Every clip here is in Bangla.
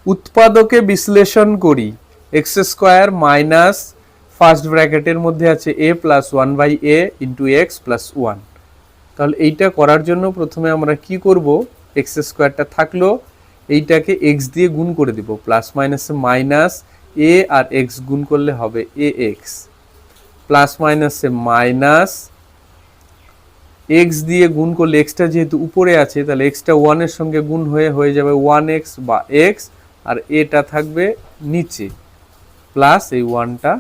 উৎপাদকে বিশ্লেষণ করি এক্স স্কোয়ার মাইনাস ফার্স্ট ব্র্যাকেটের মধ্যে আছে A plus one by A into X plus one. তাহলে এইটা করার জন্য প্রথমে আমরা কি করব, এক্স স্কোয়ারটা থাকলো, এইটাকে এক্স দিয়ে গুণ করে দিব, প্লাস মাইনাসে মাইনাস এ আর এক্স গুণ করলে হবে এ এক্স, প্লাস মাইনাসে মাইনাস এক্স দিয়ে গুণ করলে এক্সটা যেহেতু উপরে আছে তাহলে এক্সটা ওয়ানের সঙ্গে গুণ হয়ে যাবে ওয়ান এক্স বা এক্স, আর এটা থাকবে নিচে, প্লাস এই ওয়ানটা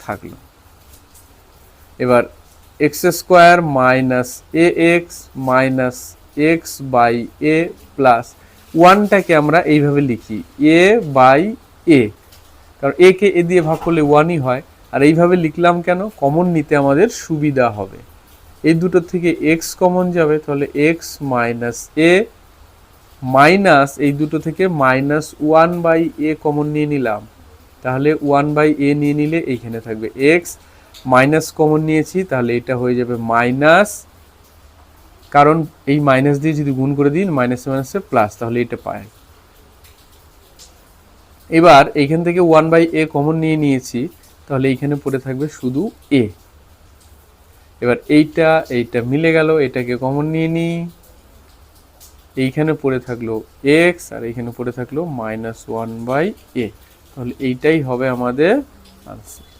থাকলো। এবার X square minus A X minus X by A plus ওয়ানটাকে আমরা এইভাবে লিখি এ বাই এ, কারণ এ কে এ দিয়ে ভাগ করলে ওয়ানই হয়। আর এইভাবে লিখলাম কেন, কমন নিতে আমাদের সুবিধা হবে। এই দুটো থেকে এক্স কমন যাবে, তাহলে এক্স মাইনাস এ মাইনাস এই দুটো থেকে minus one by A common নিয়ে নিলাম, তাহলে ওয়ান বাই এ নিয়ে নিলে এইখানে থাকবে এক্স, মাইনাস কমন নিয়েছি তাহলে এটা হয়ে যাবে মাইনাস, কারণ এই মাইনাস দিয়ে যদি গুণ করে দিন মাইনাসে মাইনাসে প্লাস, তাহলে এটা পায়। এবার এইখান থেকে ওয়ান বাই এ কমন নিয়ে নিয়েছি, তাহলে এইখানে পড়ে থাকবে শুধু এ। এবার এইটা মিলে গেল, এটাকে কমন নিয়ে নিই, এইখানে পড়ে থাকলো এক্স আর এইখানে পড়ে থাকলো মাইনাস ওয়ান বাই এ, তাহলে এইটাই হবে আমাদের আনসার।